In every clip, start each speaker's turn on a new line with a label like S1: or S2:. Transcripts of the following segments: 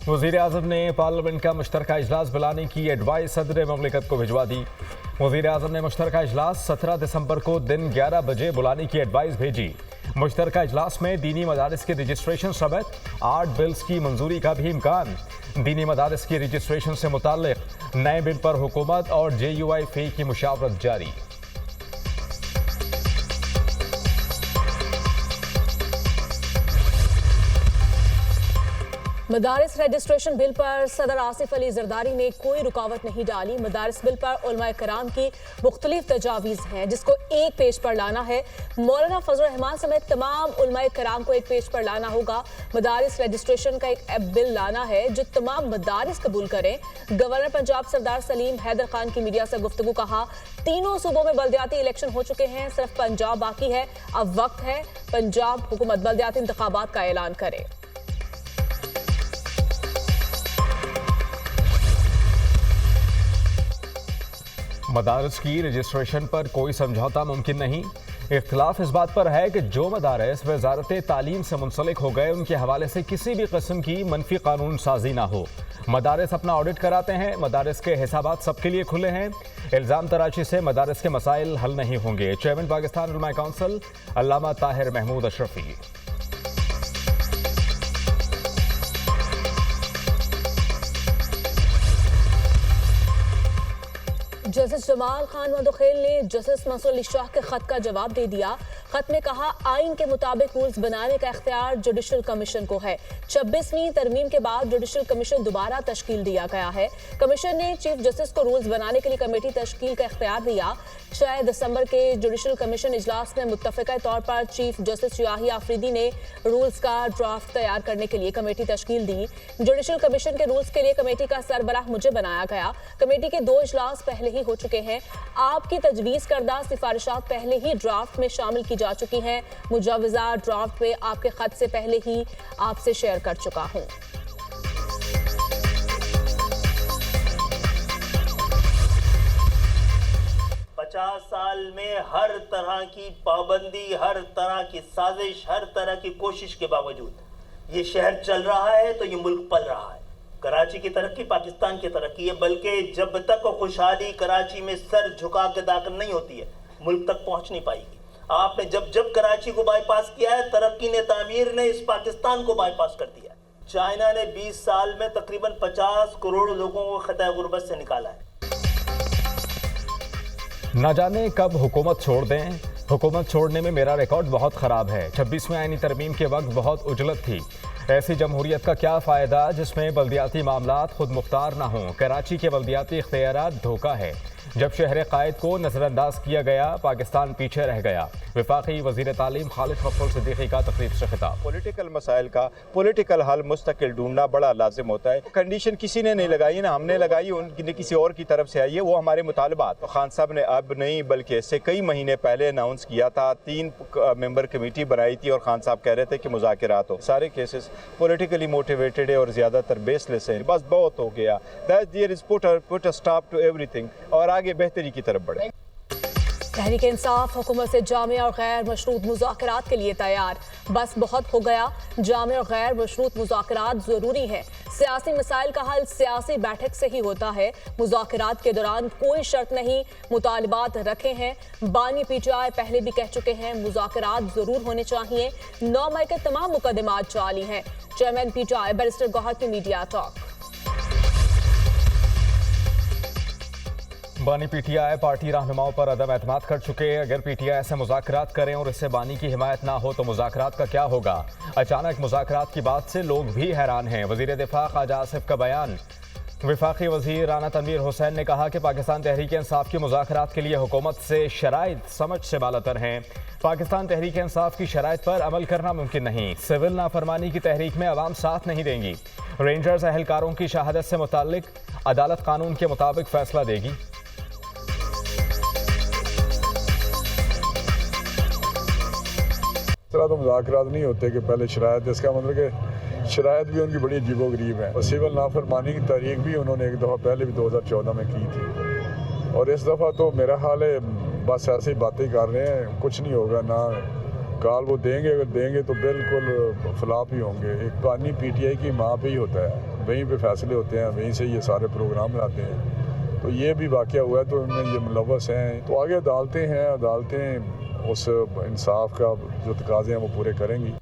S1: वज़ीर आज़म ने पार्लियामेंट का मुश्तरका इजलास बुलाने की एडवाइस सदर ममलिकत को भिजवा दी। वज़ीर आज़म ने मुश्तरका इजलास 17 दिसंबर को दिन 11 बजे बुलाने की एडवाइस भेजी। मुश्तरका इजलास में दीनी मदारिस के रजिस्ट्रेशन समेत 8 बिल्स की मंजूरी का भी इम्कान। दीनी मदारिस की रजिस्ट्रेशन से मुताल्लिक नए बिल पर हुकूमत और JUI फी की मुशावरत जारी।
S2: मदारिस रजिस्ट्रेशन बिल पर सदर आसिफ अली जरदारी ने कोई रुकावट नहीं डाली। मदारिस बिल पर उलमाए कराम की मुख्तलिफ तजावीज़ हैं जिसको एक पेज पर लाना है। मौलाना फजल रहमान समेत तमाम उलमाए कराम को एक पेज पर लाना होगा। मदारिस रजिस्ट्रेशन का एक बिल लाना है जो तमाम मदारिस कबूल करें। गवर्नर पंजाब सरदार सलीम हैदर खान की मीडिया से गुफ्तगू। कहा, तीनों सूबों में बल्दियाती इलेक्शन हो चुके हैं, सिर्फ पंजाब बाकी है। अब वक्त है पंजाब हुकूमत बल्दियाती इंतखाबात का ऐलान करे।
S1: मदारिस की रजिस्ट्रेशन पर कोई समझौता मुमकिन नहीं। इख्तिलाफ इस बात पर है कि जो मदारिस वजारत तालीम से मुंसलिक हो गए उनके हवाले से किसी भी किस्म की मनफी कानून साजी ना हो। मदारिस अपना ऑडिट कराते हैं। मदारिस के हिसाबात सबके लिए खुले हैं। इल्ज़ाम तराशी से मदारिस के मसाइल हल नहीं होंगे। चेयरमैन पाकिस्तान उलमा काउंसिल अल्लामा ताहिर महमूद अशरफी।
S2: जस्टिस जमाल खान मदोखेल ने जस्टिस मंसूर अली शाह के खत का जवाब दे दिया। खत में कहा, आइन के मुताबिक रूल्स बनाने का इख्तियार जुडिशल कमीशन को है। 26वीं तरमीम के बाद जुडिशल कमीशन दोबारा तश्कील दिया गया है। कमीशन ने चीफ जस्टिस को रूल्स बनाने के लिए कमेटी तश्कील का इख्तियार दिया। 6 दिसंबर के जुडिशल कमीशन इजलास में मुत्तफ़िका तौर पर चीफ जस्टिस याहिया आफरीदी ने रूल्स का ड्राफ्ट तैयार करने के लिए कमेटी तश्कील दी। जुडिशल कमीशन के रूल्स के लिए कमेटी का सरबराह मुझे बनाया गया। कमेटी के 2 इजलास पहले ही हो चुके हैं। आपकी तजवीज़ करदा सिफारिशात पहले ही ड्राफ्ट में शामिल की जा चुकी हैं। मुजवज़ा ड्राफ्ट में आपके खत से पहले ही आपसे शेयर कर चुका हूं।
S3: पचास साल में हर तरह की पाबंदी, हर तरह की साजिश, हर तरह की कोशिश के बावजूद ये शहर चल रहा है तो ये मुल्क पल रहा है। कराची की तरक्की पाकिस्तान की तरक्की है, बल्कि जब तक खुशहाली कराची में सर झुका के दाखिल नहीं होती है मुल्क तक पहुंच नहीं पाएगी। आपने जब जब कराची को बाईपास किया है, तरक्की ने, तामीर ने इस पाकिस्तान को बाईपास कर दिया है। चाइना ने 20 साल में तकरीबन 50 करोड़ लोगों को खतरे गुर्बत से निकाला है।
S1: न जाने कब हुकूमत छोड़ दें। हुकूमत छोड़ने में मेरा रिकॉर्ड बहुत ख़राब है। 26वें आईनी तरमीम के वक्त बहुत उजलत थी। ऐसी जमहूरियत का क्या फ़ायदा जिसमें बल्दियाती मामलात खुद मुख्तार ना हों। कराची के बल्दियाती इख्तियारात धोखा है। जब शहर कायद को नज़रअंदाज किया गया, पाकिस्तान पीछे रह गया। वफाकी वज़ीर तालीम खालिद मकबूल सिद्दीकी का तकरीब से खिताब।
S4: पॉलिटिकल मसाइल का पॉलिटिकल हल मुस्तकिल ढूंढना बड़ा लाजिम होता है। कंडीशन किसी ने नहीं लगाई ना हमने लगाई, उनकी किसी और की तरफ से आई है। वो हमारे मुतालबात खान साहब ने अब नहीं बल्कि इससे कई महीने पहले अनाउंस किया था। 3 मेंबर कमेटी बनाई थी और खान साहब कह रहे थे कि मुज़ाकरात हो। सारे केसेस पॉलिटिकली मोटिवेटेड है और ज़्यादातर बेसलेस है। बस बहुत हो गया। That there is put a stop to everything और आगे बेहतरी की तरफ बढ़े।
S2: तहरीक इंसाफ हुकूमत से जामे और गैर मशरूत मुज़ाकरात के लिए तैयार। बस बहुत हो गया। जामे और गैर मशरूत मुज़ाकरात ज़रूरी है। सियासी मसाइल का हल सियासी बैठक से ही होता है। मुज़ाकरात के दौरान कोई शर्त नहीं, मुतालबात रखे हैं। बानी PTI पहले भी कह चुके हैं, मुज़ाकरात ज़रूर होने चाहिए। 9 मई के तमाम मुकदमात जाली हैं। चेयरमैन PTI बैरिस्टर गौहर की मीडिया टॉक।
S1: बानी PTI पार्टी रहनुमाओं पर अदम एतमाद कर चुके। अगर PTI से मुज़ाकरात करें और इससे बानी की हिमायत ना हो तो मुज़ाकरात का क्या होगा। अचानक मुज़ाकरात की बात से लोग भी हैरान हैं। वज़ीर दिफा ख्वाजा आसिफ का बयान। वफाकी वज़ीर राना तनवीर हुसैन ने कहा कि पाकिस्तान तहरीक इंसाफ की मुज़ाकरात के लिए हुकूमत से शराइत समझ से बालातर हैं। पाकिस्तान तहरीक इंसाफ की शराइत पर अमल करना मुमकिन नहीं। सिविल नाफरमानी की तहरीक में अवाम साथ नहीं देंगी। रेंजर्स एहलकारों की शहादत से मुताल्लिक अदालत कानून के मुताबिक फैसला देगी।
S5: इस तरह तो मुज़ाकरात नहीं होते कि पहले शरायत, इसका मतलब कि शरायत भी उनकी बड़ी अजीबोगरीब है। और सिविल नाफरमानी की तारीख भी उन्होंने एक दफ़ा पहले भी 2014 में की थी। और इस दफ़ा तो मेरा हाल है बस ऐसे ही बातें कर रहे हैं, कुछ नहीं होगा। ना कॉल वो देंगे, अगर देंगे तो बिल्कुल फ्लॉप ही होंगे। एक बानी PTI की माँ पे ही होता है, वहीं पे फैसले होते हैं, वहीं से ये सारे प्रोग्राम लाते हैं। तो ये भी वाक़या हुआ है तो उनमें ये मुलव्वस हैं। तो आगे अदालतें हैं, अदालतें उस इंसाफ का जो तकाज़े हैं वो पूरे करेंगी।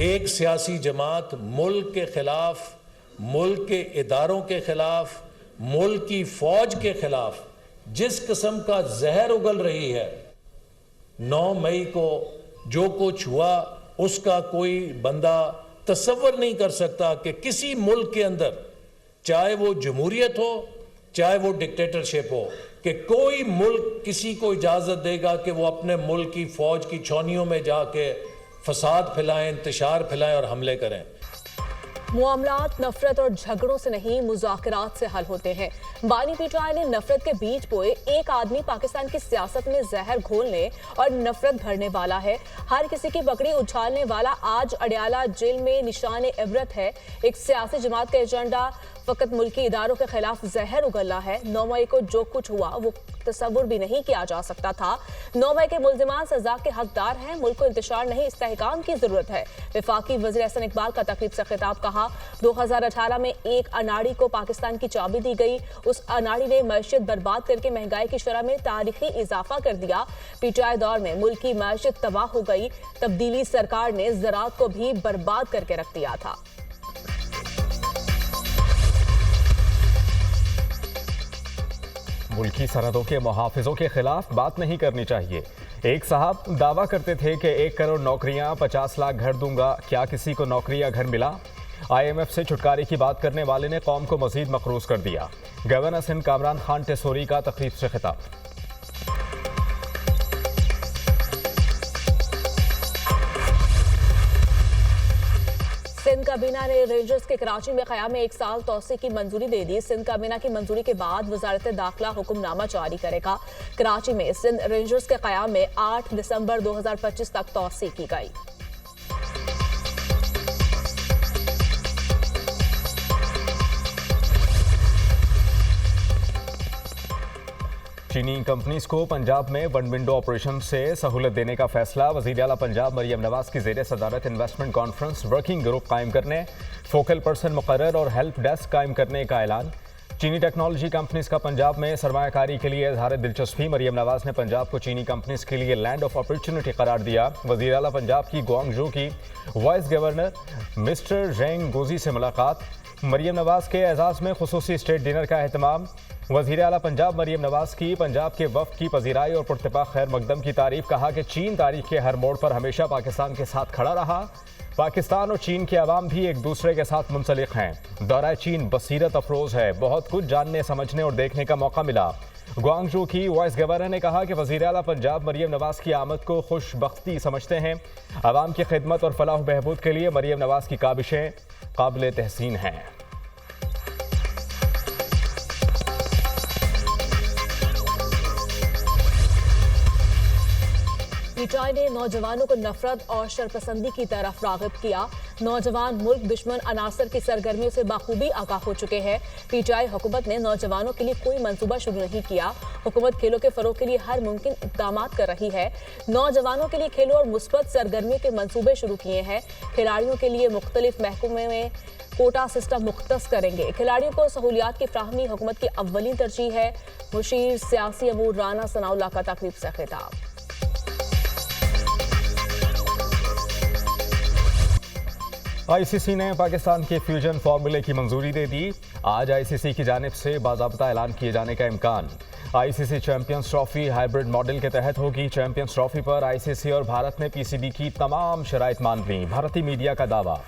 S6: एक सियासी जमात मुल्क के ख़िलाफ़, मुल्क के इदारों के ख़िलाफ़, मुल्क की फ़ौज के ख़िलाफ़ जिस किस्म का जहर उगल रही है, 9 मई को जो कुछ हुआ उसका कोई बंदा तसव्वुर नहीं कर सकता कि किसी मुल्क के अंदर, चाहे वो जमहूरियत हो चाहे वो डिक्टेटरशिप हो, कि कोई मुल्क किसी को इजाज़त देगा कि वो अपने मुल्क की फ़ौज की छावनियों में जाके फसाद फैलाएं, इंतशार फैलाएं और हमले करें।
S2: मामलात नफरत और झगड़ों से नहीं, मुज़ाकरात से हल होते हैं। बानी पीटीआई ने नफरत के बीज बोए। एक आदमी पाकिस्तान की सियासत में जहर घोलने और नफरत भरने वाला है। हर किसी की बकरी उछालने वाला आज अडयाला जेल में निशाने इबरत है। एक सियासी जमात का एजेंडा फकत मुल्की इदारों के खिलाफ जहर उगलना है। 9 मई को जो कुछ हुआ वो तसव्वुर भी नहीं किया जा सकता था। 9 मई के मुल्जिमान सजा के हकदार हैं। मुल्क को इंतशार नहीं, इस्तेहकाम की जरूरत है। वफाकी वज़ीर एहसन इकबाल का तकरीब से खिताब। कहा 2018 में एक अनाड़ी को पाकिस्तान की चाबी दी गई। उस अनाड़ी ने मैशियत बर्बाद करके महंगाई की शरह में तारीखी इजाफा कर दिया। पीटीआई दौर में मुल्क की मैशियत तबाह हो गई। तब्दीली सरकार ने ज़राअत को भी बर्बाद करके रख दिया था।
S1: मुल्की सरहदों के मुहाफिजों के खिलाफ बात नहीं करनी चाहिए। एक साहब दावा करते थे कि 1 करोड़ नौकरियां, 50 लाख घर दूंगा। क्या किसी को नौकरी या घर मिला? IMF से छुटकारे की बात करने वाले ने कौम को मजीद मकरूज कर दिया। गवर्नर सिंध कामरान खान टेसोरी का तकरीब से खिताब।
S2: सिंध काबीना ने रेंजर्स के कराची में क़याम 1 साल तोसी की मंजूरी दे दी। सिंध काबीना की मंजूरी के बाद वजारत दाखिला हुक्मनामा जारी करेगा। कराची में सिंध रेंजर्स के क़याम में 8 दिसंबर 2025 तक तोसी की गई।
S1: चीनी कंपनीज को पंजाब में वन विंडो ऑपरेशन से सहूलत देने का फैसला। वज़ीर आला पंजाब मरियम नवाज की ज़ेर सदारत इन्वेस्टमेंट कॉन्फ्रेंस वर्किंग ग्रुप कायम करने, फोकल पर्सन मुकर्रर और हेल्प डेस्क कायम करने का ऐलान। चीनी टेक्नोलॉजी कंपनीज का पंजाब में सरमायाकारी के लिए इजहार दिलचस्पी। मरियम नवाज ने पंजाब को चीनी कंपनीज के लिए लैंड ऑफ अपॉर्चुनिटी करार दिया। वज़ीर आला पंजाब की ग्वांगझू की वाइस गवर्नर मिस्टर जेंग गोजी से मुलाकात। मरियम नवाज के एजाज़ में खुसूसी स्टेट डिनर का एहतमाम। वज़ीर आला पंजाब मरियम नवाज की पंजाब के वफ़द की पजीराई और पुरतपाक खैर मकदम की तारीफ। कहा कि चीन तारीख के हर मोड़ पर हमेशा पाकिस्तान के साथ खड़ा रहा। पाकिस्तान और चीन के अवाम भी एक दूसरे के साथ मुंसलिक हैं। दौरा चीन बसीरत अफरोज़ है। बहुत कुछ जानने, समझने और देखने का मौका मिला। ग्वांगझू की वाइस गवर्नर ने कहा कि वज़ीर आला पंजाब मरियम नवाज की आमद को खुशबख्ती समझते हैं। अवाम की खिदमत और फलाह बहबूद के लिए मरियम नवाज की काबिशें काबिल तहसीन हैं।
S2: पीटीआई ने नौजवानों को नफरत और शरपसंदी की तरफ राग़िब किया। नौजवान मुल्क दुश्मन अनासर की सरगर्मियों से बाखूबी आगाह हो चुके हैं। पीटीआई हुकूमत ने नौजवानों के लिए कोई मंसूबा शुरू नहीं किया। हुकूमत खेलों के फरोग के लिए हर मुमकिन इक़दामात कर रही है। नौजवानों के लिए खेलों और मुस्बत सरगर्मियों के मंसूबे शुरू किए हैं। खिलाड़ियों के लिए मुख्तलिफ महकमे में कोटा सिस्टम मुख्तस करेंगे। खिलाड़ियों को सहूलियात की फ्राहमी हुकूमत की अव्वलीन तरजीह है। मुशीर सियासी अमूर राना सनाउल्लाह का तकरीब से खिताब।
S1: ICC ने पाकिस्तान के फ्यूजन फार्मूले की मंजूरी दे दी। आज ICC की जानिब से बाज़ाब्ता ऐलान किए जाने का इम्कान। ICC champions trophy hybrid model के तहत होगी। चैंपियंस ट्रॉफी पर ICC और भारत ने PCB की तमाम शराइत मान ली। भारतीय मीडिया का दावा।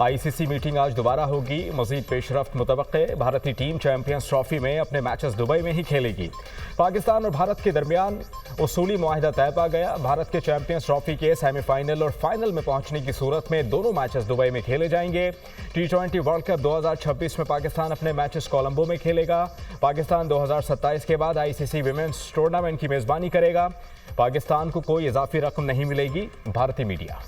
S1: ICC मीटिंग आज दोबारा होगी। मजीद पेशरफ्त मुतवक्के। भारतीय टीम चैंपियंस ट्रॉफी में अपने मैचेस दुबई में ही खेलेगी। पाकिस्तान और भारत के दरमियान उसूली मुआहिदा तय पा गया। भारत के चैंपियंस ट्रॉफी के सेमीफाइनल और फाइनल में पहुंचने की सूरत में दोनों मैचेस दुबई में खेले जाएंगे। T20 वर्ल्ड कप 2026 में पाकिस्तान अपने मैचेस कोलंबो में खेलेगा। पाकिस्तान 2027 के बाद ICC विमेंस टूर्नामेंट की मेजबानी करेगा। पाकिस्तान को कोई इजाफी रकम नहीं मिलेगी। भारतीय मीडिया।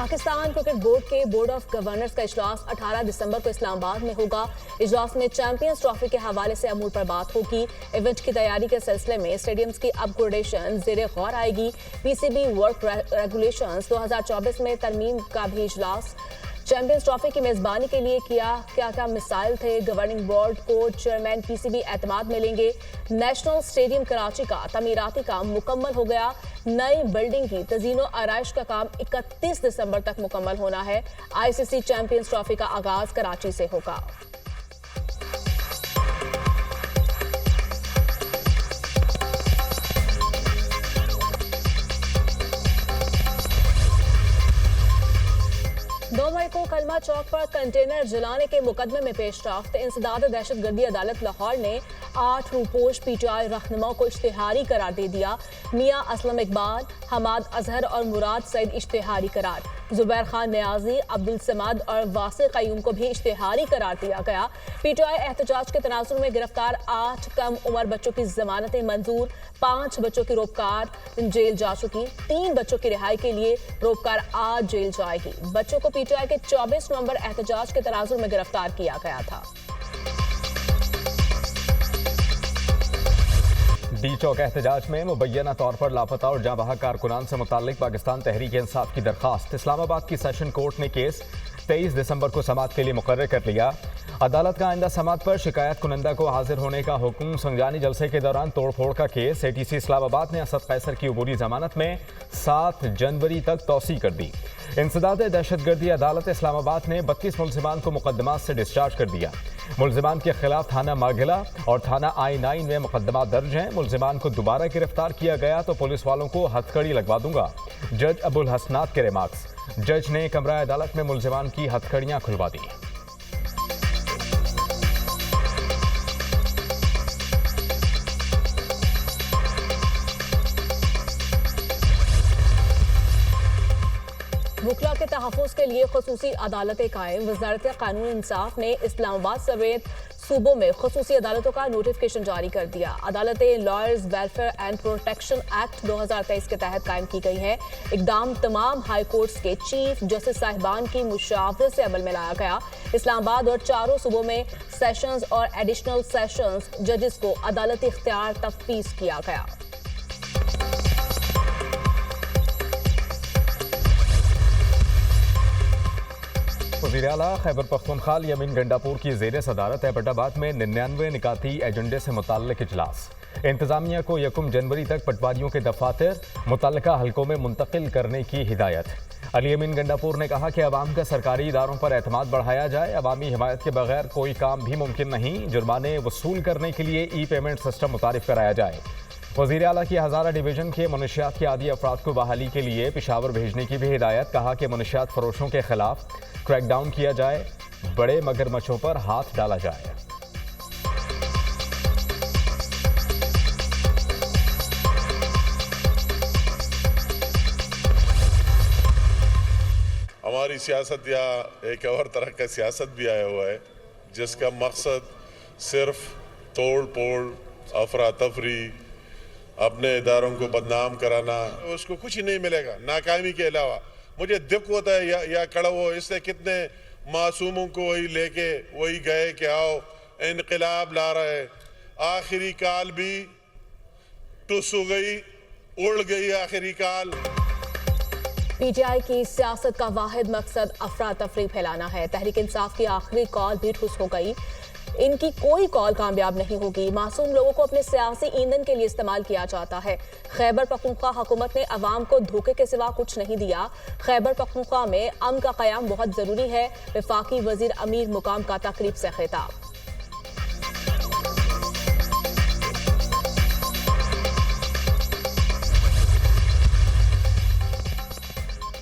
S2: पाकिस्तान क्रिकेट बोर्ड के बोर्ड ऑफ गवर्नर्स का इजलास 18 दिसंबर को इस्लामाबाद में होगा। इजलास में चैंपियंस ट्रॉफी के हवाले से अमूर पर बात होगी। इवेंट की तैयारी के सिलसिले में स्टेडियम्स की अपग्रेडेशन ज़ेरे गौर आएगी। पीसीबी वर्क रेगुलेशंस 2024 में तरमीम का भी इजलास। चैंपियंस ट्रॉफी की मेजबानी के लिए क्या मिसाइल थे। गवर्निंग बोर्ड को चेयरमैन पीसीबी एतमाद मिलेंगे। नेशनल स्टेडियम कराची का तमीराती काम मुकम्मल हो गया। नई बिल्डिंग की तज़ीनो आराइश का काम 31 दिसंबर तक मुकम्मल होना है। आईसीसी चैंपियंस ट्रॉफी का आगाज कराची से होगा। मई को कलमा चौक पर कंटेनर जलाने के मुकदमे में पेशरफ्त। इंसदाद दहशतगर्दी अदालत लाहौर ने 8 रूपोश पीटीआई रहनुमाओं को इश्तिहारी करार दे दिया। मियां असलम इकबाल, हमाद अजहर और मुराद सईद इश्तिहारी करार। जुबैर खान नियाजी, अब्दुल समाद और वासिक कयूम को भी इश्तिहारी करार दिया गया। पीटीआई एहतजाज के तनाजुर में गिरफ्तार 8 कम उम्र बच्चों की जमानतें मंजूर। 5 बच्चों की रोपकार जेल जा चुकी। 3 बच्चों की रिहाई के लिए रोपकार आज जेल जाएगी। बच्चों को पीटीआई के 24 नवंबर एहतजाज के तनाजुर में गिरफ्तार किया गया था।
S1: डी चौक एहतजाज में मुबैना तौर पर लापता और जाँ बहक कारकुनान से मुताल्लिक पाकिस्तान तहरीक इंसाफ की दरखास्त। इस्लामाबाद की सेशन कोर्ट ने केस 23 दिसंबर को समाअत के लिए मुकर्रर कर लिया। अदालत का आइंदा समाअत पर शिकायत कुनंदा को हाजिर होने का हुक्म। संजानी जलसे के दौरान तोड़फोड़ का केस। एटीसी इस्लामाबाद ने असद कैसर की अबूरी जमानत में 7 जनवरी तक तौसी कर दी। इंसदाद दहशतगर्दी अदालत इस्लामाबाद ने 32 मुलजिमान को मुकदमात से डिस्चार्ज कर दिया। मुलजिमान के खिलाफ थाना मागिला और थाना I9 में मुकदमा दर्ज हैं। मुलजिमान को दोबारा गिरफ्तार किया गया तो पुलिस वालों को हथकड़ी लगवा दूंगा। जज अबुल हसनात के रिमार्क्स। जज ने कमरा अदालत में मुलजिमान की हथकड़ियां खुलवा दी।
S2: वकला के तहफ़्फ़ुज़ के लिए ख़ुसूसी अदालतें कायम। वज़ारत क़ानून इंसाफ ने इस्लामाबाद समेत सूबों में ख़ुसूसी अदालतों का नोटिफिकेशन जारी कर दिया। अदालतें lawyers welfare and protection act 2023 के तहत कायम की गई हैं। इक़दाम तमाम हाई कोर्ट्स के चीफ जस्टिस साहिबान की मुशावरत से अमल में लाया गया। इस्लामाबाद और 4 सूबों में सेशंस और एडिशनल सेशंस जजेस को अदालती इख्तियार तफ़वीज़ किया गया।
S1: वज़ीर आला खैबर पख्तूनख्वा यमीन गंडापुर की ज़ेर सदारत एबटाबाद में 99 निकाती एजेंडे से मुताल्लिक इजलास। इंतज़ामिया को 1 जनवरी तक पटवारियों के दफातर मुतल्लिका हलकों में मुंतकिल करने की हिदायत। अली यमीन गंडापुर ने कहा कि अवाम का सरकारी इदारों पर एतमाद बढ़ाया जाए। अवामी हिमायत के बगैर कोई काम भी मुमकिन नहीं। जुर्माने वसूल करने के लिए ई-पेमेंट सिस्टम मुतारिफ कराया जाए। वज़ीर आला की हज़ारा डिवीज़न के मुनशियात के आदी अफराद को बहाली के लिए पेशावर भेजने की भी हिदायत। कहा कि मुनशियात फरोशों के खिलाफ क्रैकडाउन किया जाए। बड़े मगरमच्छों पर हाथ डाला जाए।
S7: हमारी सियासत या एक और तरह का सियासत भी आया हुआ है जिसका मकसद सिर्फ तोड़ फोड़, अफरा तफरी, अपने इदारों को बदनाम कराना, उसको कुछ ही नहीं मिलेगा नाकामी के अलावा। मुझे दुख होता है या कड़ा हो, इससे कितने मासूमों को वही लेके वही गए कि आओ इनकलाब ला रहा है। आखिरी काल भी टुस हो गई, उड़ गई आखिरी काल।
S2: पीटीआई की सियासत का वाहिद मकसद अफरा तफरी फैलाना है। तहरीक इंसाफ की आखिरी कॉल भी ठुस हो गई। इनकी कोई कॉल कामयाब नहीं होगी। मासूम लोगों को अपने सियासी ईंधन के लिए इस्तेमाल किया जाता है। खैबर पख्तूनख्वा हुकूमत ने अवाम को धोखे के सिवा कुछ नहीं दिया। खैबर पख्तूनख्वा में अमन का क़याम बहुत ज़रूरी है। वफाकी वज़ीर अमीर मुकाम का तकरीब से खिताब।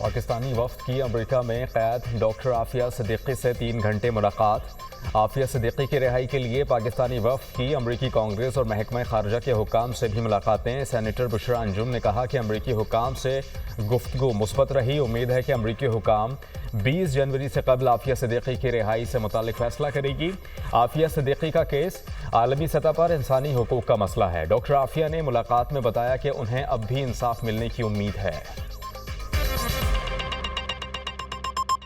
S1: पाकिस्तानी वफ्द की अमेरिका में क़ैद डॉक्टर आफिया सिद्दीकी से 3 घंटे मुलाकात। आफिया सिद्दीकी की रिहाई के लिए पाकिस्तानी वफ्द की अमरीकी कांग्रेस और महकमा खारजा के हुकाम से भी मुलाकातें। सेनेटर बुशरा अंजुम ने कहा कि अमरीकी हुकाम से गुफ्तगू मुस्बत रही। उम्मीद है कि अमरीकी हुकाम 20 जनवरी से कबल आफिया सिद्दीकी की रिहाई से मुताल्लिक फैसला करेगी। आफिया सिद्दीकी का केस आलमी सतह पर इंसानी हुकूक का मसला है। डॉक्टर आफिया ने मुलाकात में बताया कि उन्हें अब भी इंसाफ मिलने की उम्मीद है।